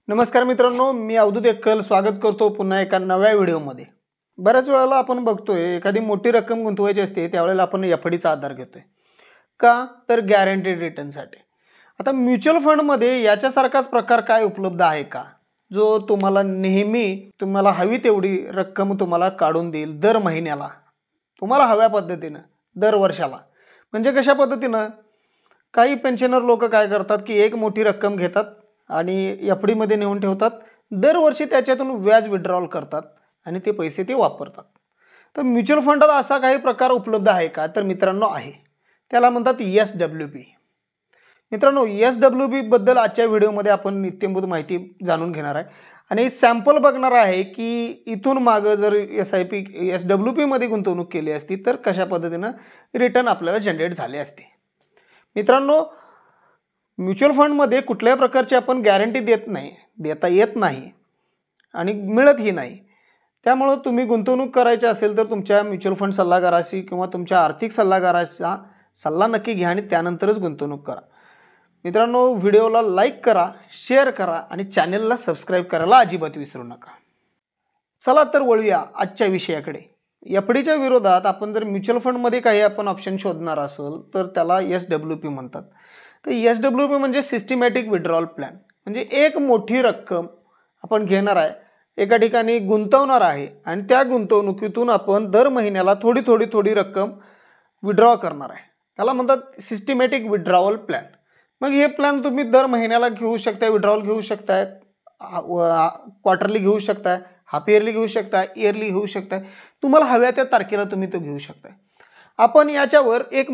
नमस्कार मित्रांनो, मी अवधूत एक्कल स्वागत करतो पुन्हा एका नव्या व्हिडिओमध्ये। बऱ्याच वेळेला आपण बघतोय एखादी मोठी रक्कम गुंतवायची असते त्यावेळेला आपण एफडीचा आधार घेतोय का तर गॅरंटेड रिटर्नसाठी। आता म्युच्युअल फंडमध्ये याच्यासारखाच प्रकार काय उपलब्ध आहे का जो तुम्हाला नेहमी तुम्हाला हवी तेवढी रक्कम तुम्हाला काढून देईल दर महिन्याला, तुम्हाला हव्या पद्धतीनं दर वर्षाला। म्हणजे कशा पद्धतीनं काही पेन्शनर लोक काय करतात की एक मोठी रक्कम घेतात आणि एफडीमध्ये नेऊन ठेवतात, दरवर्षी त्याच्यातून व्याज विड्रॉल करतात आणि ते पैसे ते वापरतात। तर म्युच्युअल फंडात असा काही प्रकार उपलब्ध आहे का तर मित्रांनो आहे, त्याला म्हणतात एसडब्ल्यूपी। मित्रांनो एसडब्ल्यूपी बद्दल आजच्या व्हिडिओमध्ये आपण नित्यंभूत माहिती जाणून घेणार आहे आणि सॅम्पल बघणार आहे की इथून मागं जर एसडब्ल्यूपी मध्ये गुंतवणूक केली असती तर कशा पद्धतीनं रिटर्न आपल्याला जनरेट झाले असते। मित्रांनो म्युच्युअल फंडमध्ये कुठल्याही प्रकारची आपण गॅरंटी देता येत नाही आणि मिळतही नाही। त्यामुळे तुम्ही गुंतवणूक करायची असेल तर तुमच्या म्युच्युअल फंड सल्लागाराशी किंवा तुमच्या आर्थिक सल्लागाराचा सल्ला नक्की घ्या आणि त्यानंतरच गुंतवणूक करा। मित्रांनो व्हिडिओला लाईक करा, शेअर करा आणि चॅनलला सबस्क्राईब करायला अजिबात विसरू नका। चला तर वळूया आजच्या विषयाकडे। एफडीच्या विरोधात आपण जर म्युच्युअल फंडमध्ये काही आपण ऑप्शन शोधणार असेल तर त्याला एसडब्ल्यूपी म्हणतात। तर एसडब्ल्यूपी म्हणजे सिस्टमॅटिक विड्रॉल प्लॅन, म्हणजे एक मोठी रक्कम आपण घेणार आहे, एका ठिकाणी गुंतवणार आहे आणि त्या गुंतवणुकीतून आपण दर महिन्याला थोडी रक्कम विड्रॉ करणार आहे, त्याला म्हणतात सिस्टमॅटिक विड्रॉवल प्लॅन। मग हे प्लॅन तुम्ही दर महिन्याला घेऊ शकता, विड्रॉल घेऊ शकताय, क्वार्टरली घेऊ शकताय, हाफ इयरली घेऊ शकताय, इयरली घेऊ शकताय, तुम्हाला हव्या त्या तारखेला तुम्ही तो घेऊ शकताय। आपण याच्यावर एक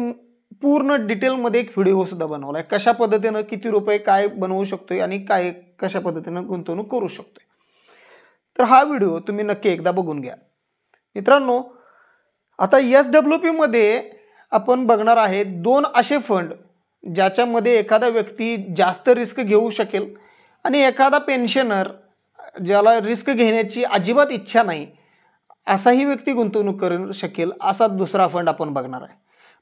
पूर्ण डिटेलमध्ये एक व्हिडिओ सुद्धा बनवला आहे, कशा पद्धतीनं किती रुपये काय बनवू शकतोय आणि काय कशा पद्धतीनं गुंतवणूक करू शकतोय। तर हा व्हिडिओ तुम्ही नक्की एकदा बघून घ्या। मित्रांनो आता एसडब्ल्यूपी मध्ये आपण बघणार आहे दोन असे फंड ज्याच्यामध्ये एखादा व्यक्ती जास्त रिस्क घेऊ शकेल आणि एखादा पेन्शनर ज्याला रिस्क घेण्याची अजिबात इच्छा नाही असाही व्यक्ती गुंतवणूक करू शकेल असा दुसरा फंड आपण बघणार आहे।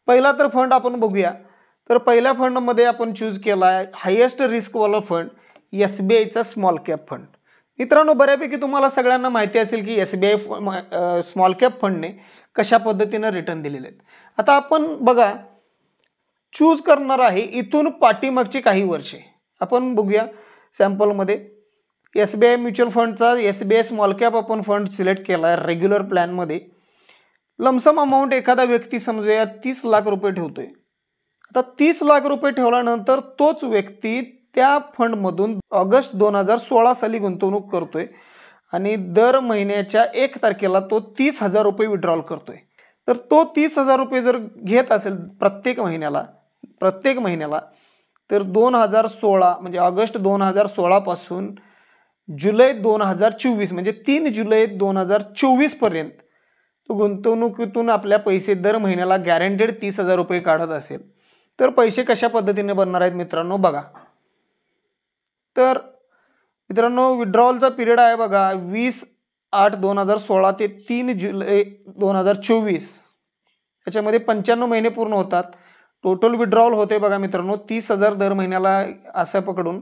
पहिला तर फंड आपण बघूया। तर पहिल्या फंडमध्ये आपण चूज केला आहे हायेस्ट रिस्कवाला फंड एसबीआयचा स्मॉल कॅप फंड। मित्रांनो बऱ्यापैकी तुम्हाला सगळ्यांना माहिती असेल की एसबीआय स्मॉल कॅप फंडने कशा पद्धतीनं रिटर्न दिलेले आहेत। आता आपण बघा चूज करणार आहे इथून पाठीमागची काही वर्षे आपण बघूया। सॅम्पलमध्ये एसबीआय म्युच्युअल फंडचा एसबीआय स्मॉल कॅप आपण फंड सिलेक्ट केला आहे रेग्युलर प्लॅनमध्ये। लमसम अमाऊंट एखादा व्यक्ती समजूया 30 लाख रुपये ठेवतोय। आता 30 लाख रुपये ठेवल्यानंतर तोच व्यक्ती त्या फंडमधून ऑगस्ट 2016 साली गुंतवणूक करतोय आणि दर महिन्याच्या 1 तारखेला तो 30,000 रुपये विड्रॉल करतोय। तर तो 30,000 रुपये जर घेत असेल प्रत्येक महिन्याला तर 2016 म्हणजे ऑगस्ट 2016 पासून जुलै 2024 म्हणजे 3 जुलै 2024 पर्यंत तो गुंतवणुकीतून आपल्या पैसे दर महिन्याला गॅरंटेड 30,000 रुपये काढत असेल तर पैसे कशा पद्धतीने बनणार आहेत मित्रांनो बघा। तर मित्रांनो विड्रॉलचा पिरियड आहे बघा 20/8/2016 ते 3 जुलै 2024, याच्यामध्ये 95 महिने पूर्ण होतात। टोटल विड्रॉल होते बघा मित्रांनो 30,000 दर महिन्याला असं पकडून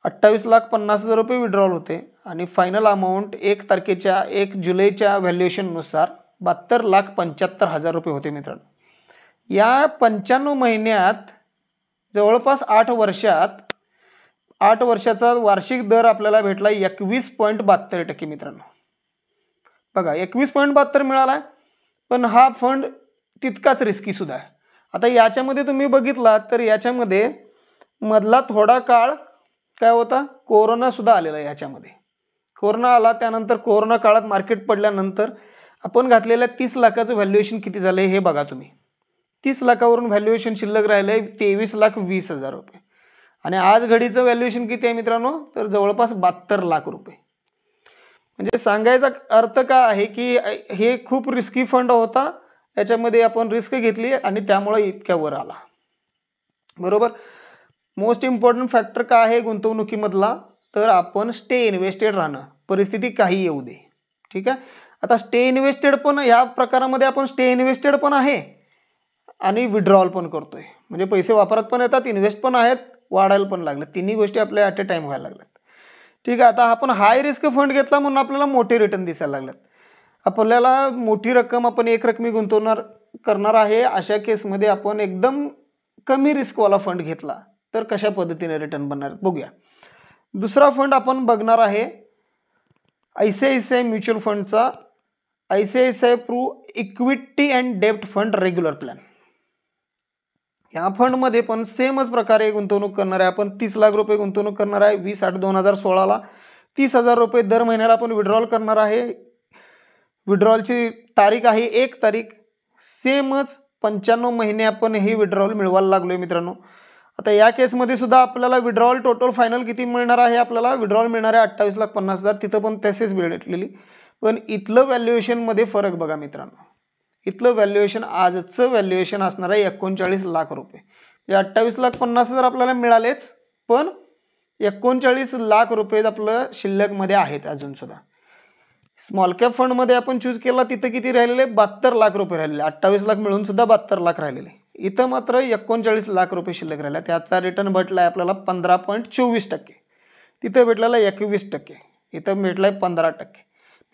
28,50,000 रुपये विड्रॉल होते आणि फायनल अमाऊंट 1 तारखेच्या 1 जुलैच्या व्हॅल्युएशननुसार 72,75,000 रुपये होते। मित्रांनो या 95 महिन्यात जवळपास 8 वर्षाचा वार्षिक दर आपल्याला भेटला 21.72%। मित्रांनो बघा 21.72 मिळाला, पण हा फंड तितकाच रिस्की सुद्धा आहे। आता याच्यामध्ये तुम्ही बघितला तर याच्यामध्ये मधला थोडा काळ काय होता, कोरोना सुद्धा आलेला आहे। याच्यामध्ये कोरोना आला, त्यानंतर कोरोना काळात मार्केट पडल्यानंतर आपण घातलेल्या 30 लाखाचं व्हॅल्युएशन किती झाले हे बघा तुम्ही। 30 लाखावरून व्हॅल्युएशन शिल्लक राहिले 23,20,000 रुपये आणि आज घडीचं व्हॅल्युएशन किती आहे मित्रांनो तर जवळपास 72 लाख रुपये। म्हणजे सांगायचा अर्थ काय आहे की हे खूप रिस्की फंड होता, याच्यामध्ये आपण रिस्क घेतली आणि त्यामुळे इतक्या वर आला, बरोबर। मोस्ट इम्पॉर्टंट फॅक्टर काय आहे गुंतवणुकीमधला तर आपण स्टे इन्व्हेस्टेड राहणं, परिस्थिती काही येऊ दे, ठीक आहे। आता स्टे इन्व्हेस्टेड पण या प्रकारामध्ये आपण स्टे इन्व्हेस्टेड पण आहे आणि विड्रॉल पण करतोय, म्हणजे पैसे वापरात पण येतात, इन्व्हेस्ट पण आहेत, वाढायला पण लागले, तिन्ही गोष्टी आपल्या ॲट अ टाइम व्हायला लागल्यात। ठीक आहे. आता आपण हाय रिस्क फंड घेतला म्हणून आपल्याला मोठे रिटर्न दिसायला लागलेत. आपल्याला मोठी रक्कम आपण एक रकमी गुंतवणार करणार आहे, अशा केसमध्ये आपण एकदम कमी रिस्कवाला फंड घेतला तर कशा पद्धतीने रिटर्न बनणार बघूया. दुसरा फंड आपण बघणार आहे ICICI म्युच्युअल फंडचा ICICI प्रू इक्विटी अँड डेब्ट फंड रेग्युलर प्लॅन. या फंडमध्ये पण सेमच प्रकारे गुंतवणूक करणार आहे आपण. 30 लाख रुपये गुंतवणूक करणार आहे. 20/8/2016ला 30,000 रुपये दर महिन्याला आपण विड्रॉल करणार आहे. विड्रॉलची तारीख आहे 1 तारीख. सेमच 95 महिने आपण हे विड्रॉल मिळवायला लागलो आहे मित्रांनो. आता या केसमध्ये सुद्धा आपल्याला विड्रॉल टोटल फायनल किती मिळणार आहे, आपल्याला विड्रॉल मिळणार आहे 28,50,000. तिथं पण तसेच भेटलेली, पण इथलं व्हॅल्युएशनमध्ये फरक बघा मित्रांनो. इथलं व्हॅल्युएशन आजचं व्हॅल्युएशन असणार आहे 39 लाख रुपये. 28,50,000 आपल्याला मिळालेच, पण 39 लाख रुपये आपलं शिल्लकमध्ये आहेत अजूनसुद्धा. स्मॉल कॅप फंडमध्ये आपण चूज केला तिथं किती राहिलेले 72 लाख रुपये राहिलेले. 28 लाख मिळून सुद्धा 72 लाख राहिलेले. इथं मात्र 39 लाख रुपये शिल्लक राहिला. त्याचा रिटर्न भेटला आहे आपल्याला 15.24%. तिथं भेटलेला 21%. इथं भेटला आहे 15%.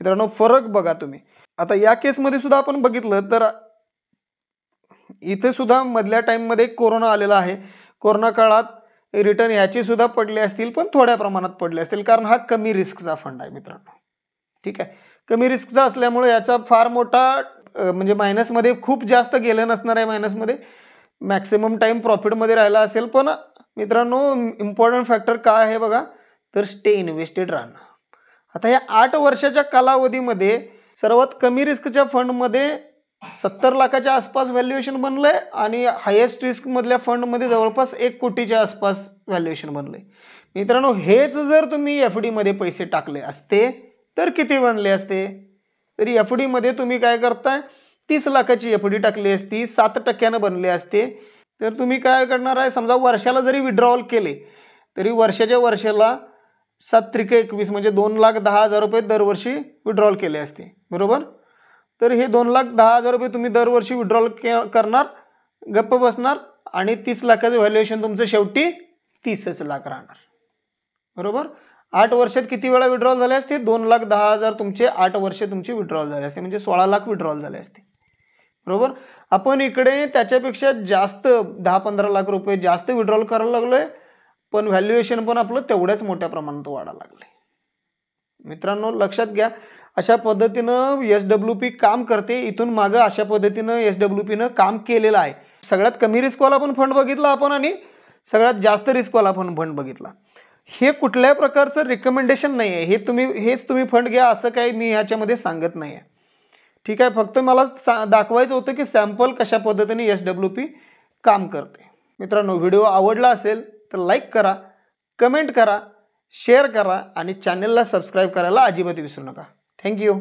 मित्रांनो फरक बघा तुम्ही. आता या केसमध्ये सुद्धा आपण बघितलं तर इथे सुद्धा मधल्या टाईममध्ये कोरोना आलेला आहे. कोरोना काळात रिटर्न याचे सुद्धा पडले असतील, पण थोड्या प्रमाणात पडले असतील, कारण हा कमी रिस्कचा फंड आहे मित्रांनो. ठीक आहे. कमी रिस्कचा असल्यामुळे याचा फार मोठा म्हणजे मायनसमध्ये खूप जास्त गेलं नसणार आहे. मायनसमध्ये मॅक्सिमम टाईम प्रॉफिटमध्ये राहिला असेल. पण मित्रांनो इम्पॉर्टंट फॅक्टर काय आहे बघा, तर स्टे इन्व्हेस्टेड राहणं. आता या 8 वर्षाच्या कालावधीमध्ये सर्वात कमी रिस्कच्या फंडमध्ये 70 लाखाच्या आसपास व्हॅल्युएशन बनलं आहे आणि हायेस्ट रिस्कमधल्या फंडमध्ये जवळपास 1 कोटीच्या आसपास व्हॅल्युएशन बनलं आहे. मित्रांनो हेच जर तुम्ही FDमध्ये पैसे टाकले असते तर किती बनले असते. तरी FDमध्ये तुम्ही काय करताय, 30 लाखाची FD टाकली असती, 7% बनले असते. तर तुम्ही काय करणार आहे, समजा वर्षाला जरी विड्रॉल केले तरी वर्षाच्या वर्षाला 7×21 म्हणजे 2,10,000 रुपये दरवर्षी विड्रॉल केले असते, बरोबर. तर हे 2,10,000 रुपये तुम्ही दरवर्षी विड्रॉल करणार, गप्प बसणार आणि 30 लाखाचं व्हॅल्युएशन तुमचं शेवटी 30च लाख राहणार, बरोबर. 8 वर्षात किती वेळा विड्रॉल झाले असते, 2,10,000 तुमचे 8 वर्ष तुमचे विड्रॉल झाले असते, म्हणजे 16 लाख विड्रॉल झाले असते, बरोबर. आपण इकडे त्याच्यापेक्षा जास्त 10-15 लाख रुपये जास्त विड्रॉल करायला लागलोय, पण व्हॅल्युएशन पण आपलं तेवढ्याच मोठ्या प्रमाणात वाढायला लागले. मित्रांनो लक्षात घ्या, अशा पद्धतीनं SWP काम करते. इथून मागं अशा पद्धतीनं SWPनं काम केलेलं आहे. सगळ्यात कमी रिस्कवाला पण फंड बघितला आपण आणि सगळ्यात जास्त रिस्कवाला पण फंड बघितला. हे कुठल्याही प्रकारचं रिकमेंडेशन नाही आहे. हेच तुम्ही फंड घ्या असं काही मी ह्याच्यामध्ये सांगत नाही आहे. ठीक आहे. फक्त मला दाखवायचं होतं की सॅम्पल कशा पद्धतीने SWP काम करते. मित्रांनो व्हिडिओ आवडला असेल तर लाईक करा, कमेंट करा, शेअर करा आणि चॅनलला सबस्क्राईब करायला अजिबात विसरू नका. थँक्यू.